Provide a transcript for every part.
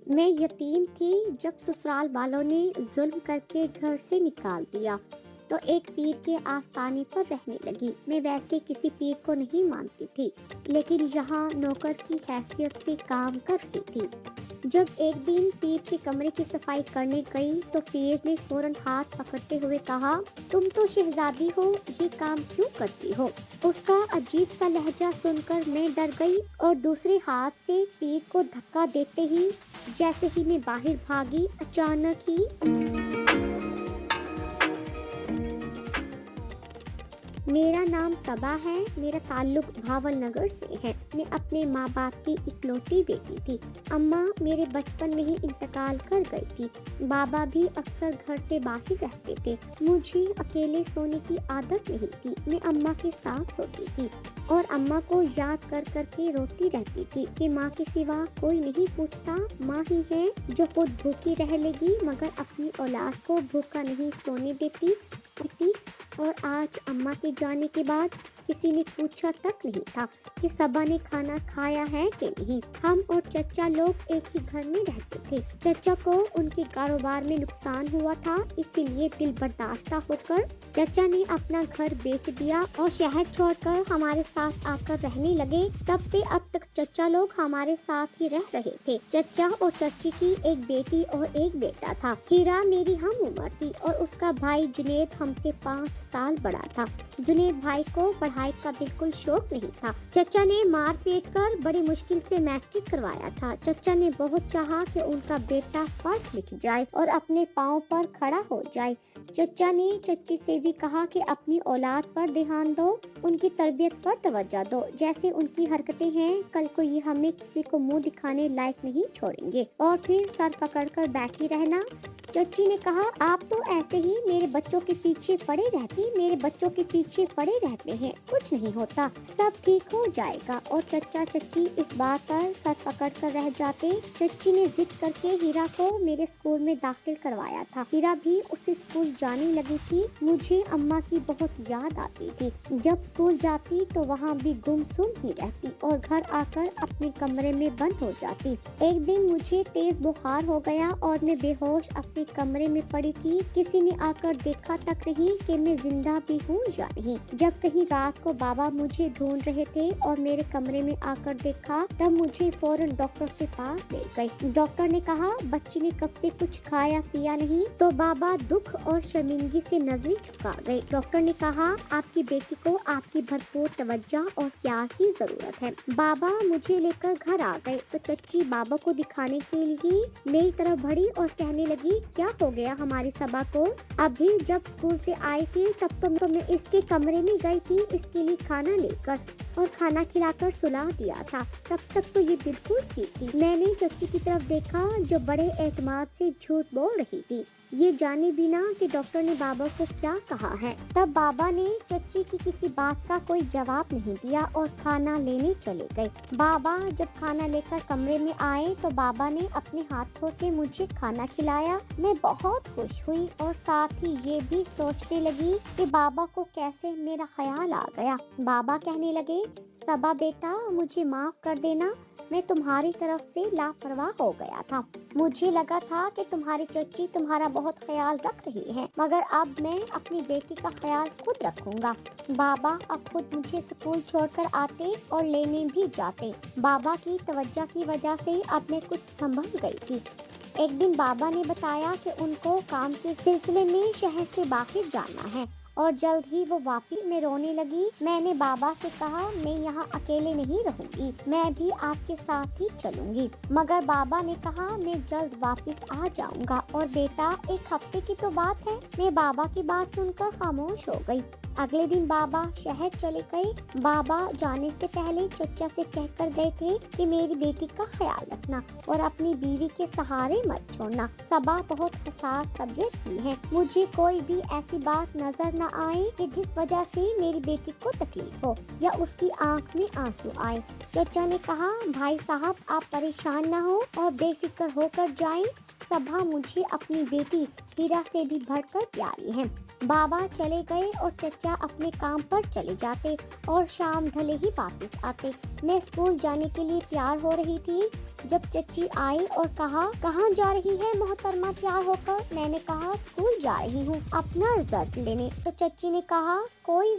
मैं यतीम थी जब ससुराल वालों ने जुल्म करके घर से निकाल दिया तो एक पीर के आस्थाने पर रहने लगी। मैं वैसे किसी पीर को नहीं मानती थी, लेकिन यहाँ नौकर की हैसियत से काम कर रही थी। जब एक दिन पीर के कमरे की सफाई करने गई तो पीर ने फौरन हाथ पकड़ते हुए कहा, तुम तो शहजादी हो, ये काम क्यों करती हो? उसका अजीब सा लहजा सुनकर मैं डर गई और दूसरे हाथ से पीर को धक्का देते ही जैसे ही मैं बाहर भागी, अचानक ही मेरा नाम सबा है। मेरा ताल्लुक भावल नगर से है। मैं अपने माँ बाप की इकलौती बेटी थी। अम्मा मेरे बचपन में ही इंतकाल कर गई थी। बाबा भी अक्सर घर से बाहर रहते थे। मुझे अकेले सोने की आदत नहीं थी। मैं अम्मा के साथ सोती थी और अम्मा को याद कर कर के रोती रहती थी कि माँ के सिवा कोई नहीं पूछता। माँ ही है जो खुद भूखी रह लेगी मगर अपनी औलाद को भूखा नहीं सोने देती। और आज अम्मा के जाने के बाद किसी ने पूछा तक नहीं था कि सबा ने खाना खाया है कि नहीं। हम और चचा लोग एक ही घर में रहते थे। चचा को उनके कारोबार में नुकसान हुआ था, इसीलिए दिल बर्दाश्त होकर चचा ने अपना घर बेच दिया और शहर छोड़कर हमारे साथ आकर रहने लगे। तब से अब तक चचा लोग हमारे साथ ही रह रहे थे। चचा और चची की एक बेटी और एक बेटा था। हीरा मेरी हम उम्र थी और उसका भाई जुनेद हमसे 5 साल बड़ा था। जुनेद भाई को पढ़ाई का बिल्कुल शौक नहीं था। चचा ने मार पीट कर बड़ी मुश्किल से मैट्रिक करवाया था। चचा ने बहुत चाहा कि उनका बेटा पढ़ लिख जाए और अपने पाँव पर खड़ा हो जाए। चचा ने चच्ची से भी कहा कि अपनी औलाद पर ध्यान दो, उनकी तरबियत पर तवज्जो दो। जैसे उनकी हरकतें हैं, कल को ये हमें किसी को मुंह दिखाने लायक नहीं छोड़ेंगे और फिर सर पकड़कर बैठी रहना। चच्ची ने कहा, आप तो ऐसे ही मेरे बच्चों के पीछे पड़े रहते हैं, कुछ नहीं होता, सब ठीक हो जाएगा। और चचा चच्ची इस बात पर सर पकड़ कर रह जाते। चच्ची ने जिद करके हीरा को मेरे स्कूल में दाखिल करवाया था। हीरा भी उसी स्कूल जाने लगी थी। मुझे अम्मा की बहुत याद आती थी। जब स्कूल जाती तो वहाँ भी गुमसुम ही रहती और घर आकर अपने कमरे में बंद हो जाती। एक दिन मुझे तेज बुखार हो गया और मैं बेहोश अपने कमरे में पड़ी थी। किसी ने आकर देखा तक नहीं कि मैं जिंदा भी हूँ या नहीं। जब कहीं रात को बाबा मुझे ढूंढ रहे थे और मेरे कमरे में आकर देखा, तब मुझे फौरन डॉक्टर के पास ले गए। डॉक्टर ने कहा, बच्ची ने कब से कुछ खाया पिया नहीं। तो बाबा दुख और शर्मिंदगी से नजरें झुका गए। डॉक्टर ने कहा, आपकी बेटी को आपकी भरपूर तवज्जो और प्यार की जरूरत है। बाबा मुझे लेकर घर आ गए तो चच्ची बाबा को दिखाने के लिए मेरी तरफ बढ़ी और कहने लगी, क्या हो गया हमारी सबा को? अभी जब स्कूल से आई थी तब तो मैं इसके कमरे में गई थी इसके लिए खाना लेकर और खाना खिलाकर सुला दिया था। तब तक तो ये बिल्कुल ठीक थी। मैंने चच्ची की तरफ देखा जो बड़े एतमाद से झूठ बोल रही थी, ये जाने बिना कि डॉक्टर ने बाबा को क्या कहा है। तब बाबा ने चच्ची की किसी बात का कोई जवाब नहीं दिया और खाना लेने चले गए। बाबा जब खाना लेकर कमरे में आए तो बाबा ने अपने हाथों से मुझे खाना खिलाया। मैं बहुत खुश हुई और साथ ही ये भी सोचने लगी कि बाबा को कैसे मेरा ख्याल आ गया। बाबा कहने लगे, सबा बेटा मुझे माफ कर देना, मैं तुम्हारी तरफ से लापरवाह हो गया था। मुझे लगा था कि तुम्हारी चच्ची तुम्हारा बहुत ख्याल रख रही है, मगर अब मैं अपनी बेटी का ख्याल खुद रखूंगा। बाबा अब खुद मुझे स्कूल छोड़कर आते और लेने भी जाते। बाबा की तवज्जो की वजह से अब मैं कुछ संभल गई थी। एक दिन बाबा ने बताया कि उनको काम के सिलसिले में शहर से बाहर जाना है और जल्द ही वो वापस में रोने लगी। मैंने बाबा से कहा, मैं यहाँ अकेले नहीं रहूंगी, मैं भी आपके साथ ही चलूंगी। मगर बाबा ने कहा, मैं जल्द वापस आ जाऊंगा। और बेटा, एक हफ्ते की तो बात है। मैं बाबा की बात सुनकर खामोश हो गई। अगले दिन बाबा शहर चले गए। बाबा जाने से पहले चचा से कहकर गए थे कि मेरी बेटी का ख्याल रखना और अपनी बीवी के सहारे मत छोड़ना। सबा बहुत हसास तबीयत की है। मुझे कोई भी ऐसी बात नजर न आए कि जिस वजह से मेरी बेटी को तकलीफ हो या उसकी आंख में आंसू आए। चचा ने कहा, भाई साहब आप परेशान न हो और बेफिक्र होकर जाएं। सबा मुझे अपनी बेटी हीरा से भी बढ़कर प्यारी है। बाबा चले गए और चचा अपने काम पर चले जाते और शाम ढले ही वापस आते। मैं स्कूल जाने के लिए तैयार हो रही थी जब चच्ची आई और कहा, कहाँ जा रही है मोहतरमा तैयार होकर? मैंने कहा, स्कूल जा रही हूँ अपना रिजल्ट लेने। तो चच्ची ने कहा, कोई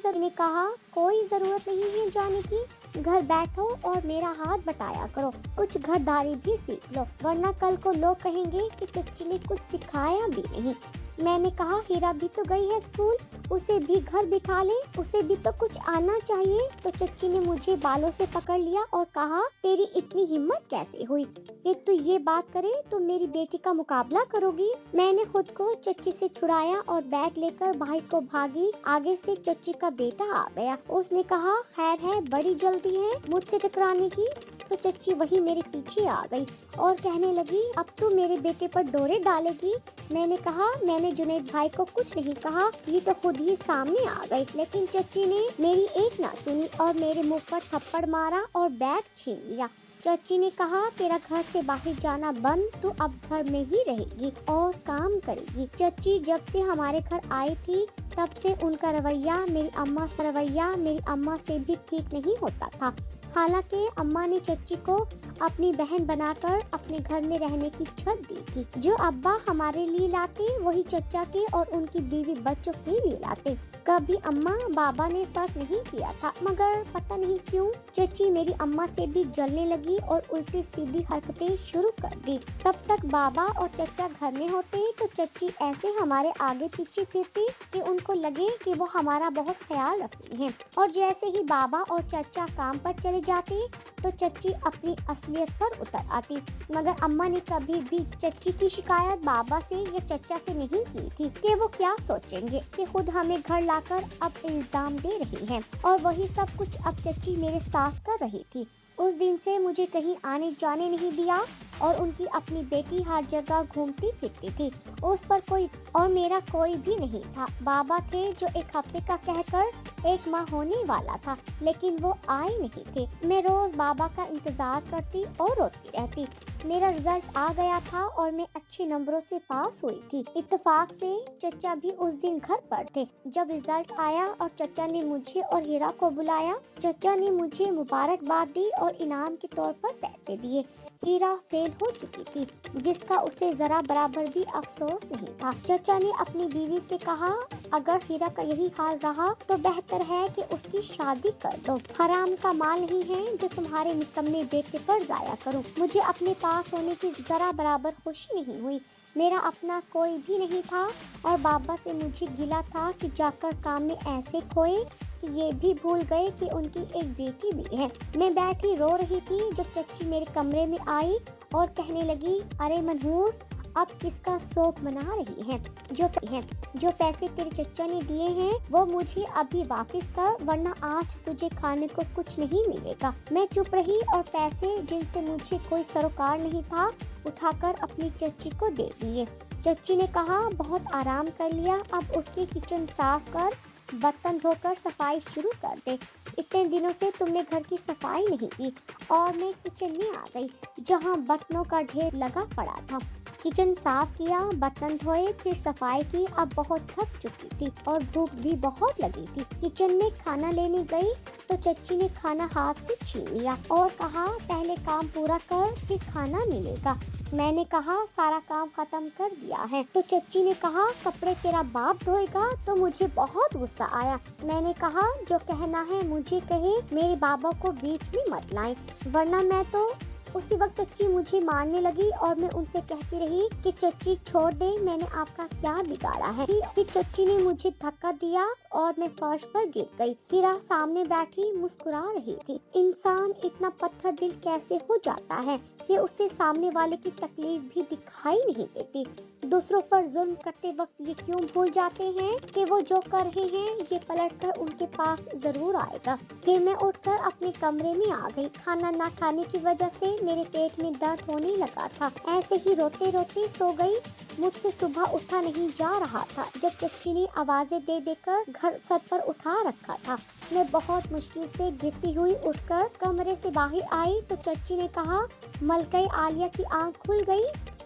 जरूरत नहीं है जाने की, घर बैठो और मेरा हाथ बटाया करो, कुछ घरदारी भी सीख लो, वरना कल को लोग कहेंगे कि चच्ची ने कुछ सिखाया भी नहीं। मैंने कहा, हीरा भी तो गई है स्कूल, उसे भी घर बिठा ले, उसे भी तो कुछ आना चाहिए। तो चच्ची ने मुझे बालों से पकड़ लिया और कहा, तेरी इतनी हिम्मत कैसे हुई कि तू ये बात करे? तुम मेरी बेटी का मुकाबला करोगी? मैंने खुद को चच्ची से छुड़ाया और बैग लेकर बाहर को भागी। आगे से चच्ची का बेटा आ गया। उसने कहा, खैर है, बड़ी जल्दी है मुझसे टकराने की? तो चच्ची वही मेरे पीछे आ गई और कहने लगी, अब तू मेरे बेटे पर डोरे डालेगी? मैंने कहा, मैंने जुनैद भाई को कुछ नहीं कहा, ये तो खुद ही सामने आ गई। लेकिन चच्ची ने मेरी एक ना सुनी और मेरे मुंह पर थप्पड़ मारा और बैग छीन लिया। चच्ची ने कहा, तेरा घर से बाहर जाना बंद, तू अब घर में ही रहेगी और काम करेगी। चच्ची जब से हमारे घर आई थी तब से उनका रवैया मेरी अम्मा से भी ठीक नहीं होता था। हालांकि अम्मा ने चच्ची को अपनी बहन बनाकर अपने घर में रहने की छत दी थी। जो अब्बा हमारे लिए लाते वही चच्चा के और उनकी बीवी बच्चों के लिए लाते। कभी अम्मा बाबा ने फर्क नहीं किया था, मगर पता नहीं क्यों चच्ची मेरी अम्मा से भी जलने लगी और उल्टी सीधी हरकतें शुरू कर दी। तब तक बाबा और चच्चा घर में होते तो चच्ची ऐसे हमारे आगे पीछे फिरती कि उनको लगे कि वो हमारा बहुत ख्याल रखती हैं। और जैसे ही बाबा और चच्चा काम पर चले जाते तो चच्ची अपनी असलियत पर उतर आती। मगर अम्मा ने कभी भी चच्ची की शिकायत बाबा से या चच्चा से नहीं की थी कि वो क्या सोचेंगे कि खुद हमें घर लाकर अब इल्जाम दे रही हैं। और वही सब कुछ अब चच्ची मेरे साथ कर रही थी। उस दिन से मुझे कहीं आने जाने नहीं दिया और उनकी अपनी बेटी हर जगह घूमती फिरती थी। उस पर कोई और मेरा कोई भी नहीं था। बाबा थे जो एक हफ्ते का कहकर 1 माह होने वाला था, लेकिन वो आए नहीं थे। मैं रोज बाबा का इंतजार करती और रोती रहती। मेरा रिजल्ट आ गया था और मैं अच्छे नंबरों से पास हुई थी। इत्तेफाक से चच्चा भी उस दिन घर पर थे। जब रिजल्ट आया और चच्चा ने मुझे और हीरा को बुलाया, चच्चा ने मुझे मुबारकबाद दी और इनाम के तौर पर पैसे दिए। हीरा फेल हो चुकी थी, जिसका उसे जरा बराबर भी अफसोस नहीं था। चचा ने अपनी बीवी से कहा, अगर हीरा का यही हाल रहा तो बेहतर है कि उसकी शादी कर दो। हराम का माल नहीं है जो तुम्हारे निकम्मे बेटे पर जाया करूं। मुझे अपने पास होने की जरा बराबर खुशी नहीं हुई। मेरा अपना कोई भी नहीं था और बाबा से मुझे गिला था कि जाकर काम में ऐसे खोए कि ये भी भूल गए कि उनकी एक बेटी भी है। मैं बैठी रो रही थी जब चच्ची मेरे कमरे में आई और कहने लगी, अरे मनहूस, अब किसका शौक मना रही है? जो पैसे तेरे चच्चा ने दिए हैं वो मुझे अभी वापस कर, वरना आज तुझे खाने को कुछ नहीं मिलेगा। मैं चुप रही और पैसे, जिनसे मुझे कोई सरोकार नहीं था, उठाकर अपनी चच्ची को दे दिए। चच्ची ने कहा, बहुत आराम कर लिया, अब उठ के किचन साफ कर, बर्तन धोकर सफाई शुरू कर दे। इतने दिनों से तुमने घर की सफाई नहीं की। और मैं किचन में आ गई जहां बर्तनों का ढेर लगा पड़ा था। किचन साफ किया, बर्तन धोए, फिर सफाई की। अब बहुत थक चुकी थी और भूख भी बहुत लगी थी। किचन में खाना लेने गई तो चच्ची ने खाना हाथ से छीन लिया और कहा, पहले काम पूरा कर फिर खाना मिलेगा। मैंने कहा, सारा काम खत्म कर दिया है। तो चच्ची ने कहा, कपड़े तेरा बाप धोएगा। तो मुझे बहुत गुस्सा आया। मैंने कहा, जो कहना है मुझे कहे, मेरे बाबा को बीच में मत लाए, वरना मैं तो। उसी वक्त चच्ची मुझे मारने लगी और मैं उनसे कहती रही कि चच्ची छोड़ दे, मैंने आपका क्या बिगाड़ा है। फिर चच्ची ने मुझे धक्का दिया और मैं फर्श पर गिर गई। हीरा सामने बैठी मुस्कुरा रही थी। इंसान इतना पत्थर दिल कैसे हो जाता है कि उसे सामने वाले की तकलीफ भी दिखाई नहीं देती। दूसरों पर जुल्म करते वक्त ये क्यों भूल जाते हैं कि वो जो कर रहे हैं ये पलटकर उनके पास जरूर आएगा। फिर मैं उठकर अपने कमरे में आ गई। खाना ना खाने की वजह से मेरे पेट में दर्द होने लगा था। ऐसे ही रोते रोते सो गई। मुझसे सुबह उठा नहीं जा रहा था जब चच्ची ने आवाजें दे देकर घर सर पर उठा रखा था। मैं बहुत मुश्किल से गिरती हुई उठकर कमरे से बाहर आई तो चच्ची ने कहा, मलका आलिया की आंख खुल गई।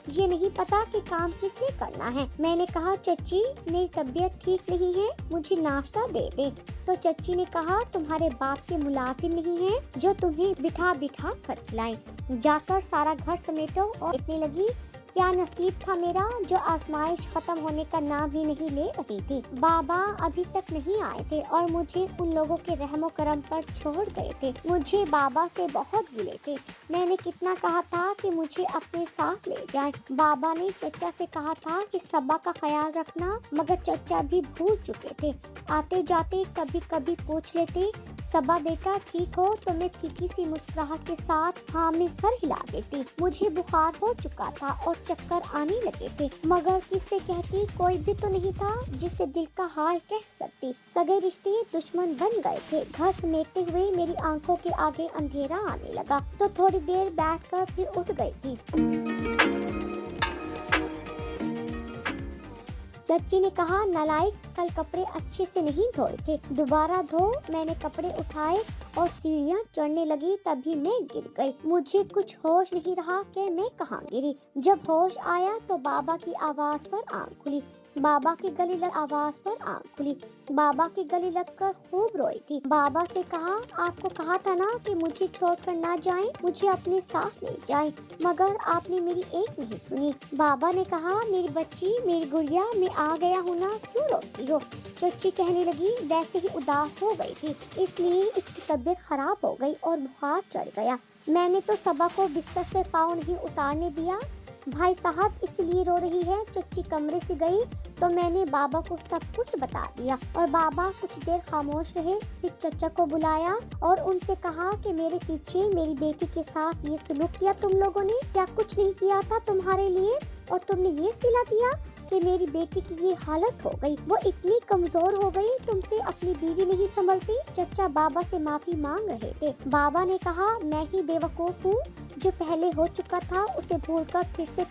ये नहीं पता कि काम किसने करना है। मैंने कहा चच्ची मेरी तबीयत ठीक नहीं है, मुझे नाश्ता दे दे। तो चच्ची ने कहा तुम्हारे बाप के मुलाजिम नहीं है जो तुम्हें बिठा बिठा कर खिलाएं। जाकर सारा घर समेटो। और इतने लगी क्या नसीब था मेरा जो आजमाइश खत्म होने का नाम ही नहीं ले रही थी। बाबा अभी तक नहीं आए थे और मुझे उन लोगों के रहमो करम पर छोड़ गए थे। मुझे बाबा से बहुत गिले थे। मैंने कितना कहा था कि मुझे अपने साथ ले जाए। बाबा ने चचा से कहा था कि सबा का ख्याल रखना, मगर चचा भी भूल चुके थे। आते जाते कभी कभी पूछ लेते सबा बेटा ठीक हो, तो मैं फीकी सी मुस्कुराहट के साथ हाँ में सर हिला देती। मुझे बुखार हो चुका था और चक्कर आने लगे थे, मगर किससे कहती, कोई भी तो नहीं था जिससे दिल का हाल कह सकती। सगे रिश्ते दुश्मन बन गए थे। घर समेटते हुए मेरी आंखों के आगे अंधेरा आने लगा तो थोड़ी देर बैठकर फिर उठ गई थी। चच्ची ने कहा नालायक, कल कपड़े अच्छे से नहीं धोए थे, दोबारा धो। मैंने कपड़े उठाए और सीढ़ियाँ चढ़ने लगी, तभी मैं गिर गई। मुझे कुछ होश नहीं रहा कि मैं कहाँ गिरी। जब होश आया तो बाबा की आवाज पर आँख खुली। बाबा की गले लग आवाज पर आँख खुली। बाबा की गले लगकर खूब रोई थी। बाबा से कहा आपको कहा था ना कि मुझे छोड़कर ना जाएं, मुझे अपने साथ ले जाएं, मगर आपने मेरी एक नहीं सुनी। बाबा ने कहा मेरी बच्ची, मेरी गुड़िया, मैं आ गया हूँ ना, क्यों रोती हो। चच्ची कहने लगी वैसे ही उदास हो गई थी, इसलिए इसकी तबीयत खराब हो गई और बुखार चढ़ गया। मैंने तो सबा को बिस्तर से पाँव नहीं उतारने दिया। भाई साहब इसलिए रो रही है। चच्ची कमरे से गई तो मैंने बाबा को सब कुछ बता दिया और बाबा कुछ देर खामोश रहे। फिर चचा को बुलाया और उनसे कहा कि मेरे पीछे मेरी बेटी के साथ ये सलूक किया तुम लोगों ने, क्या कुछ नहीं किया था तुम्हारे लिए और तुमने ये सिला दिया कि मेरी बेटी की ये हालत हो गई। वो इतनी कमजोर हो गई, तुमसे अपनी बीवी नहीं संभलती। चचा बाबा से माफी मांग रहे थे। बाबा ने कहा मैं ही बेवकूफ हूँ जो पहले हो चुका था उसे भूलकर फिर से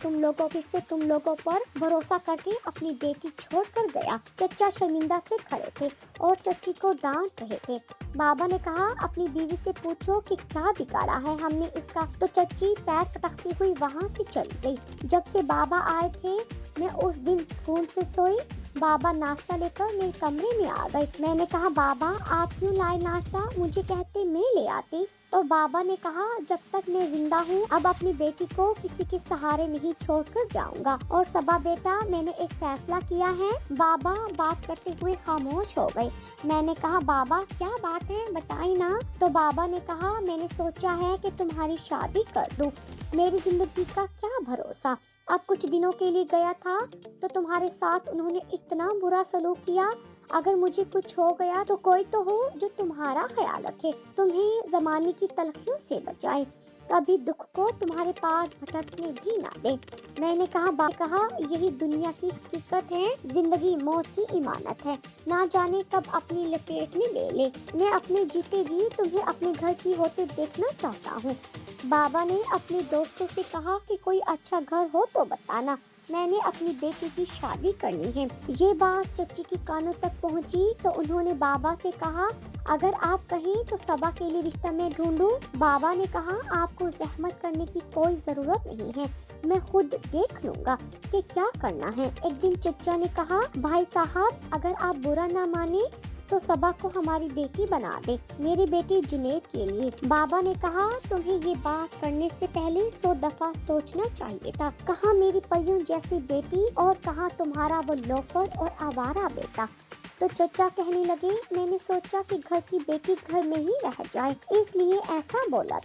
तुम लोगों पर भरोसा करके अपनी बेटी छोड़कर गया। चचा शर्मिंदा से खड़े थे और चच्ची को डांट रहे थे। बाबा ने कहा अपनी बीवी से पूछो कि क्या बिगाड़ा है हमने इसका। तो चच्ची पैर पटकती हुई वहाँ से चली गई। जब से बाबा आए थे मैं उस दिन स्कूल से सोई। बाबा नाश्ता लेकर मेरे कमरे में आ गए। मैंने कहा बाबा आप क्यों लाए नाश्ता, मुझे कहते मैं ले आती। तो बाबा ने कहा जब तक मैं जिंदा हूँ अब अपनी बेटी को किसी के सहारे नहीं छोड़कर जाऊंगा। और सबा बेटा मैंने एक फैसला किया है। बाबा बात करते हुए खामोश हो गए। मैंने कहा बाबा क्या बात है, बताई ना। तो बाबा ने कहा मैंने सोचा है कि तुम्हारी शादी कर दूं। मेरी जिंदगी का क्या भरोसा। अब कुछ दिनों के लिए गया था तो तुम्हारे साथ उन्होंने इतना बुरा सलूक किया। अगर मुझे कुछ हो गया तो कोई तो हो जो तुम्हारा ख्याल रखे, तुम्हें जमाने की तलखियों से बचाए, कभी दुख को तुम्हारे पास भटकने भी ना दे। मैंने कहा यही दुनिया की हकीकत है, जिंदगी मौत की इमानत है, ना जाने कब अपनी लपेट में ले ले। मैं अपने जीते जी तुम्हें अपने घर की होते देखना चाहता हूँ। बाबा ने अपने दोस्तों से कहा कि कोई अच्छा घर हो तो बताना, मैंने अपनी बेटी की शादी करनी है। ये बात चच्ची की कानों तक पहुंची तो उन्होंने बाबा से कहा अगर आप कहें तो सबा के लिए रिश्ता मैं ढूंढूं। बाबा ने कहा आपको जहमत करने की कोई जरूरत नहीं है, मैं खुद देख लूंगा कि क्या करना है। एक दिन चचा ने कहा भाई साहब अगर आप बुरा ना माने तो सबा को हमारी बेटी बना दे, मेरी बेटी जुनैद के लिए। बाबा ने कहा तुम्हें ये बात करने से पहले 100 दफा सोचना चाहिए था। कहाँ मेरी परियों जैसी बेटी और कहाँ तुम्हारा वो लोफर और आवारा बेटा। तो चचा कहने लगे मैंने सोचा कि घर की बेटी घर में ही रह जाए, इसलिए ऐसा बोला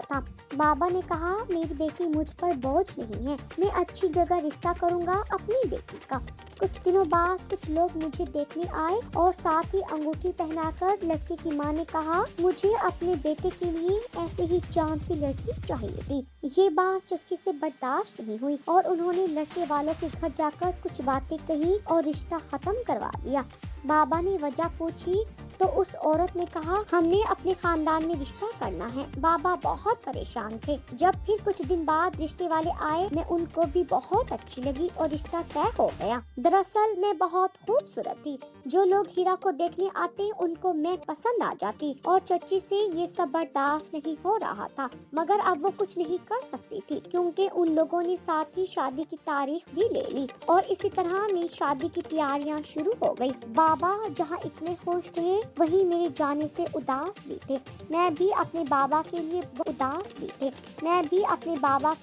था। बाबा ने कहा मेरी बेटी मुझ पर बोझ नहीं है, मैं अच्छी जगह रिश्ता करूंगा अपनी बेटी का। कुछ दिनों बाद कुछ लोग मुझे देखने आए और साथ ही अंगूठी पहनाकर लड़की की मां ने कहा मुझे अपने बेटे के लिए ऐसे ही चांद सी लड़की चाहिए थी। ये बात चच्ची से बर्दाश्त नहीं हुई और उन्होंने लड़के वालों के घर जाकर कुछ बातें कही और रिश्ता खत्म करवा दिया। बाबा ने वजह पूछी तो उस औरत ने कहा, हमने अपने खानदान में रिश्ता करना है। बाबा बहुत परेशान थे। जब फिर कुछ दिन बाद रिश्ते वाले आए, मैं उनको भी बहुत अच्छी लगी और रिश्ता तय हो गया। दरअसल मैं बहुत खूबसूरत थी। जो लोग हीरा को देखने आते उनको मैं पसंद आ जाती और चच्ची से ये सब बर्दाश्त नहीं हो रहा था। मगर अब वो कुछ नहीं कर सकती थी क्योंकि उन लोगों ने साथ ही शादी की तारीख भी ले ली और इसी तरह मेरी शादी की तैयारियां शुरू हो गई। बाबा जहां इतने खुश थे वहीं मेरे जाने से उदास भी थे। मैं भी अपने बाबा के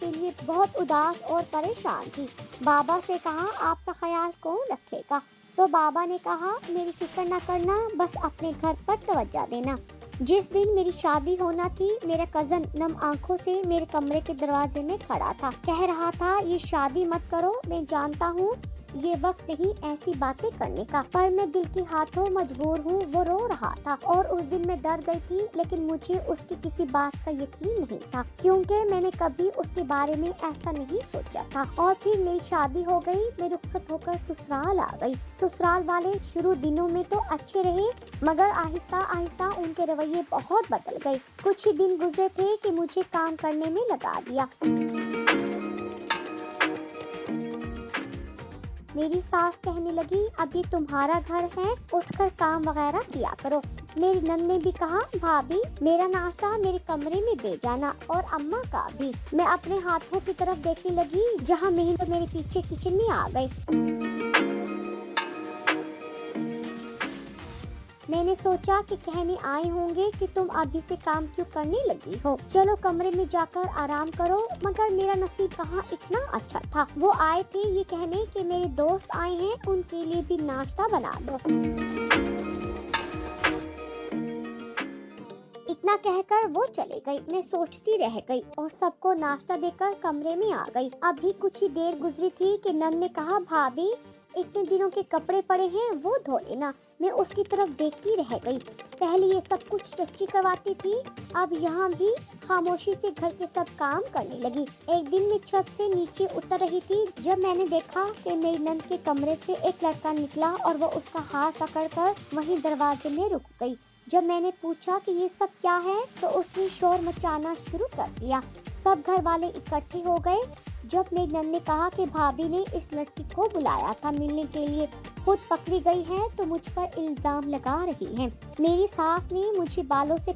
लिए बहुत उदास और परेशान थी। बाबा से कहा, आपका ख्याल कौन रखेगा? तो बाबा ने कहा, मेरी फिक्र न करना, बस अपने घर पर तवज्जो देना। जिस दिन मेरी शादी होना थी, मेरा कजन नम आंखों से मेरे कमरे के दरवाजे में खड़ा था। कह रहा था, ये शादी मत करो, मैं जानता हूँ ये वक्त नहीं ऐसी बातें करने का, पर मैं दिल के हाथों मजबूर हूँ। वो रो रहा था और उस दिन मैं डर गई थी, लेकिन मुझे उसकी किसी बात का यकीन नहीं था क्योंकि मैंने कभी उसके बारे में ऐसा नहीं सोचा था। और फिर मेरी शादी हो गई। मैं रुखसत होकर ससुराल आ गई। ससुराल वाले शुरू दिनों में तो अच्छे रहे, मगर आहिस्ता आहिस्ता उनके रवैये बहुत बदल गए। कुछ ही दिन गुजरे थे कि मुझे काम करने में लगा दिया। मेरी सास कहने लगी, अभी तुम्हारा घर है, उठकर काम वगैरह किया करो। मेरी नंद ने भी कहा, भाभी मेरा नाश्ता मेरे कमरे में दे जाना और अम्मा का भी। मैं अपने हाथों की तरफ देखने लगी जहाँ मेहंदी मेरे पीछे किचन में आ गए। मैंने सोचा कि कहने आए होंगे कि तुम अभी से काम क्यों करने लगी हो, चलो कमरे में जाकर आराम करो। मगर मेरा नसीब कहाँ इतना अच्छा था। वो आए थे ये कहने कि मेरे दोस्त आए हैं, उनके लिए भी नाश्ता बना दो। इतना कहकर वो चले गई। मैं सोचती रह गई और सबको नाश्ता देकर कमरे में आ गई। अभी कुछ ही देर गुजरी थी कि नंद ने कहा, भाभी इतने दिनों के कपड़े पड़े हैं, वो धो लेना। मैं उसकी तरफ देखती रह गई। पहले ये सब कुछ चच्ची करवाती थी, अब यहाँ भी खामोशी से घर के सब काम करने लगी। एक दिन मैं छत से नीचे उतर रही थी जब मैंने देखा कि मेरी नंद के कमरे से एक लड़का निकला और वो उसका हाथ पकड़कर वहीं दरवाजे में रुक गई। जब मैंने पूछा कि ये सब क्या है, तो उसने शोर मचाना शुरू कर दिया। सब घर वाले इकट्ठे हो गए। जब मेरी नंद ने कहा कि भाभी ने इस लड़की को बुलाया था मिलने के लिए, खुद पकड़ी गई है तो मुझ पर इल्जाम लगा रही है। मेरी सास ने मुझे बालों से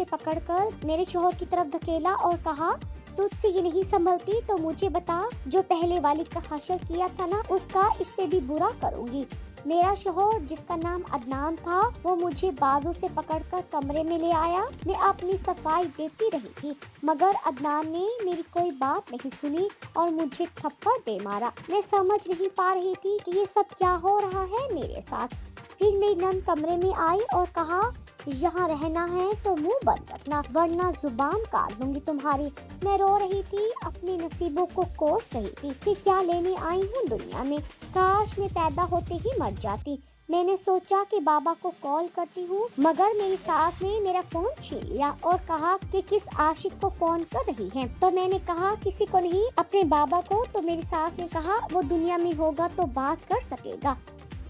पकड़कर मेरे शौहर की तरफ धकेला और कहा, तुझसे ये नहीं संभलती तो मुझे बता, जो पहले वाली का हशर किया था ना, उसका इससे भी बुरा करूंगी। मेरा शौहर जिसका नाम अदनान था, वो मुझे बाजू से पकड़कर कमरे में ले आया। मैं अपनी सफाई देती रही थी मगर अदनान ने मेरी कोई बात नहीं सुनी और मुझे थप्पड़ दे मारा। मैं समझ नहीं पा रही थी कि ये सब क्या हो रहा है मेरे साथ। फिर मेरी नंद कमरे में आई और कहा, यहाँ रहना है तो मुंह बंद रखना, वरना जुबान काट दूंगी तुम्हारी। मैं रो रही थी, अपने नसीबों को कोस रही थी कि क्या लेने आई हूँ दुनिया में। काश मैं पैदा होते ही मर जाती। मैंने सोचा कि बाबा को कॉल करती हूँ, मगर मेरी सास ने मेरा फोन छीन लिया और कहा कि किस आशिक को फोन कर रही है। तो मैंने कहा, किसी को नहीं, अपने बाबा को। तो मेरी सास ने कहा, वो दुनिया में होगा तो बात कर सकेगा।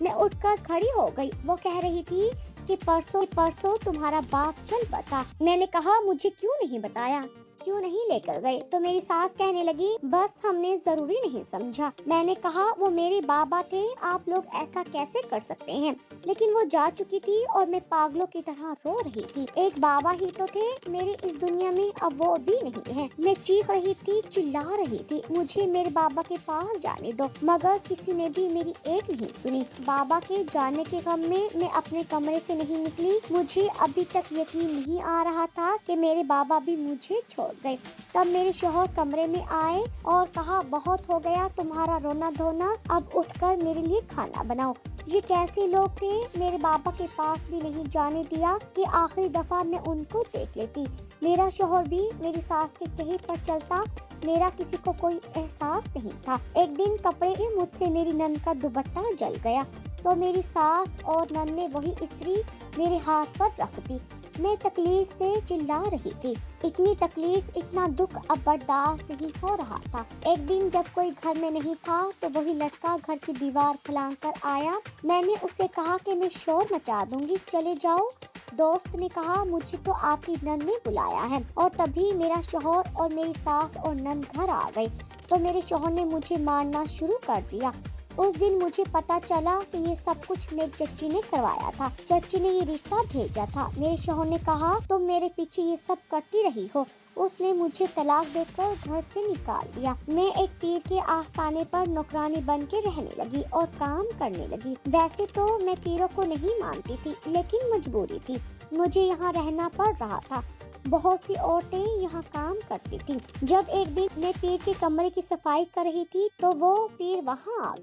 मैं उठकर खड़ी हो गई। वो कह रही थी कि परसों तुम्हारा बाप चल बसा। मैंने कहा, मुझे क्यों नहीं बताया, क्यों नहीं लेकर गए? तो मेरी सास कहने लगी, बस हमने जरूरी नहीं समझा। मैंने कहा, वो मेरे बाबा थे, आप लोग ऐसा कैसे कर सकते हैं? लेकिन वो जा चुकी थी और मैं पागलों की तरह रो रही थी। एक बाबा ही तो थे मेरे इस दुनिया में, अब वो भी नहीं है। मैं चीख रही थी, चिल्ला रही थी, मुझे मेरे बाबा के पास जाने दो, मगर किसी ने भी मेरी एक नहीं सुनी। बाबा के जाने के गम में मैं अपने कमरे से नहीं निकली। मुझे अभी तक यकीन नहीं आ रहा था कि मेरे बाबा भी मुझे छोड़ गए। तब मेरे शौहर कमरे में आए और कहा, बहुत हो गया तुम्हारा रोना धोना, अब उठकर मेरे लिए खाना बनाओ। ये कैसे लोग थे, मेरे बाबा के पास भी नहीं जाने दिया कि आखिरी दफा मैं उनको देख लेती। मेरा शौहर भी मेरी सास के कहे पर चलता, मेरा किसी को कोई एहसास नहीं था। एक दिन कपड़े में मुझसे मेरी नंद का दुपट्टा जल गया तो मेरी सास और नंद ने वही इस्त्री मेरे हाथ पर रख दी। मैं तकलीफ से चिल्ला रही थी। इतनी तकलीफ, इतना दुख अब बर्दाश्त नहीं हो रहा था। एक दिन जब कोई घर में नहीं था तो वही लड़का घर की दीवार फलांग कर आया। मैंने उससे कहा कि मैं शोर मचा दूंगी, चले जाओ। दोस्त ने कहा मुझे तो आपकी नंद ने बुलाया है। और तभी मेरा शौहर और मेरी सास और नंद घर आ गए तो मेरे शौहर ने मुझे मारना शुरू कर दिया। उस दिन मुझे पता चला कि ये सब कुछ मेरी चच्ची ने करवाया था। चच्ची ने ये रिश्ता भेजा था। मेरे शौहर ने कहा तुम मेरे पीछे ये सब करती रही हो। उसने मुझे तलाक देकर घर से निकाल दिया। मैं एक पीर के आस्थाने पर नौकरानी बन के रहने लगी और काम करने लगी। वैसे तो मैं पीरों को नहीं मानती थी, लेकिन मजबूरी थी, मुझे यहाँ रहना पड़ रहा था। बहुत सी औरतें यहाँ काम करती थी। जब एक दिन मैं पीर के कमरे की सफाई कर रही थी तो वो पीर वहाँ आ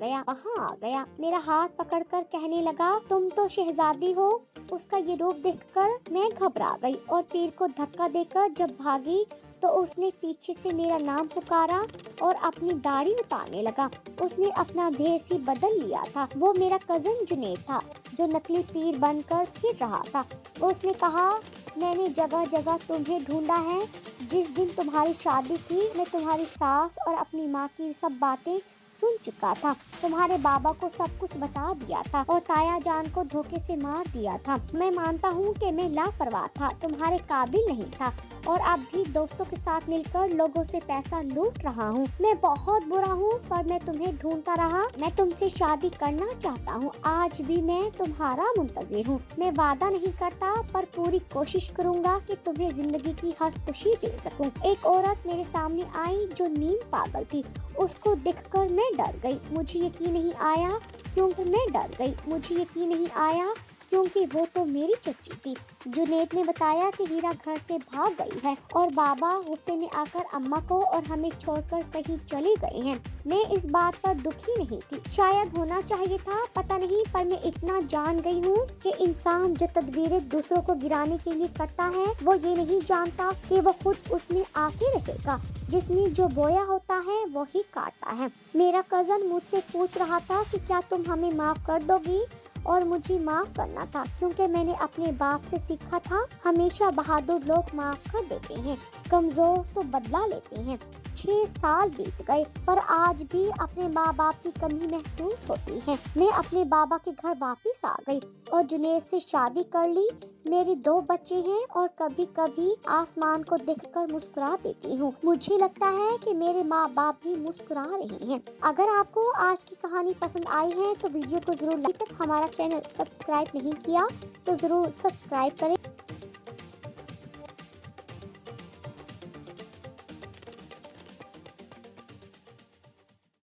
गया। मेरा हाथ पकड़कर कहने लगा तुम तो शहजादी हो। उसका ये रूप देखकर मैं घबरा गई और पीर को धक्का देकर जब भागी तो उसने पीछे से मेरा नाम पुकारा और अपनी दाढ़ी उतारने लगा। उसने अपना भेष ही बदल लिया था। वो मेरा कजन जुनेद था जो नकली पीर बनकर फिर रहा था। उसने कहा मैंने जगह जगह तुम्हें ढूंढा है। जिस दिन तुम्हारी शादी थी मैं तुम्हारी सास और अपनी माँ की सब बातें सुन चुका था। तुम्हारे बाबा को सब कुछ बता दिया था और ताया जान को धोखे से मार दिया था। मैं मानता हूँ कि मैं लापरवाह था, तुम्हारे काबिल नहीं था और अब भी दोस्तों के साथ मिलकर लोगों से पैसा लूट रहा हूँ। मैं बहुत बुरा हूँ पर मैं तुम्हें ढूंढता रहा। मैं तुमसे शादी करना चाहता हूँ। आज भी मैं तुम्हारा मुंतजिर हूँ। मैं वादा नहीं करता पर पूरी कोशिश करूँगा कि तुम्हें जिंदगी की हर खुशी दे सकूँ। एक औरत मेरे सामने आई जो नीम पागल थी। उसको देखकर मैं डर गई। मुझे यकीन नहीं आया क्योंकि वो तो मेरी चच्ची थी। जुनेद ने बताया कि हीरा घर से भाग गई है और बाबा गुस्से में आकर अम्मा को और हमें छोड़कर कहीं चले गए हैं। मैं इस बात पर दुखी नहीं थी, शायद होना चाहिए था, पता नहीं, पर मैं इतना जान गई हूँ कि इंसान जो तदबीरें दूसरों को गिराने के लिए करता है वो ये नहीं जानता कि वो खुद उसमें आके रहेगा। जिसने जो बोया होता है वो ही काटता है। मेरा कजन मुझसे पूछ रहा था कि क्या तुम हमें माफ कर दोगी, और मुझे माफ करना था क्योंकि मैंने अपने बाप से सीखा था हमेशा बहादुर लोग माफ कर देते हैं, कमजोर तो बदला लेते हैं। 6 साल बीत गए पर आज भी अपने माँ बाप की कमी महसूस होती है। मैं अपने बाबा के घर वापस आ गई और जुनेद से शादी कर ली। मेरे 2 बच्चे हैं और कभी कभी आसमान को देखकर मुस्कुरा देती हूँ। मुझे लगता है कि मेरे माँ बाप भी मुस्कुरा रहे हैं। अगर आपको आज की कहानी पसंद आई है तो वीडियो को जरूर लाइक। तक हमारा चैनल सब्सक्राइब नहीं किया तो जरूर सब्सक्राइब करें।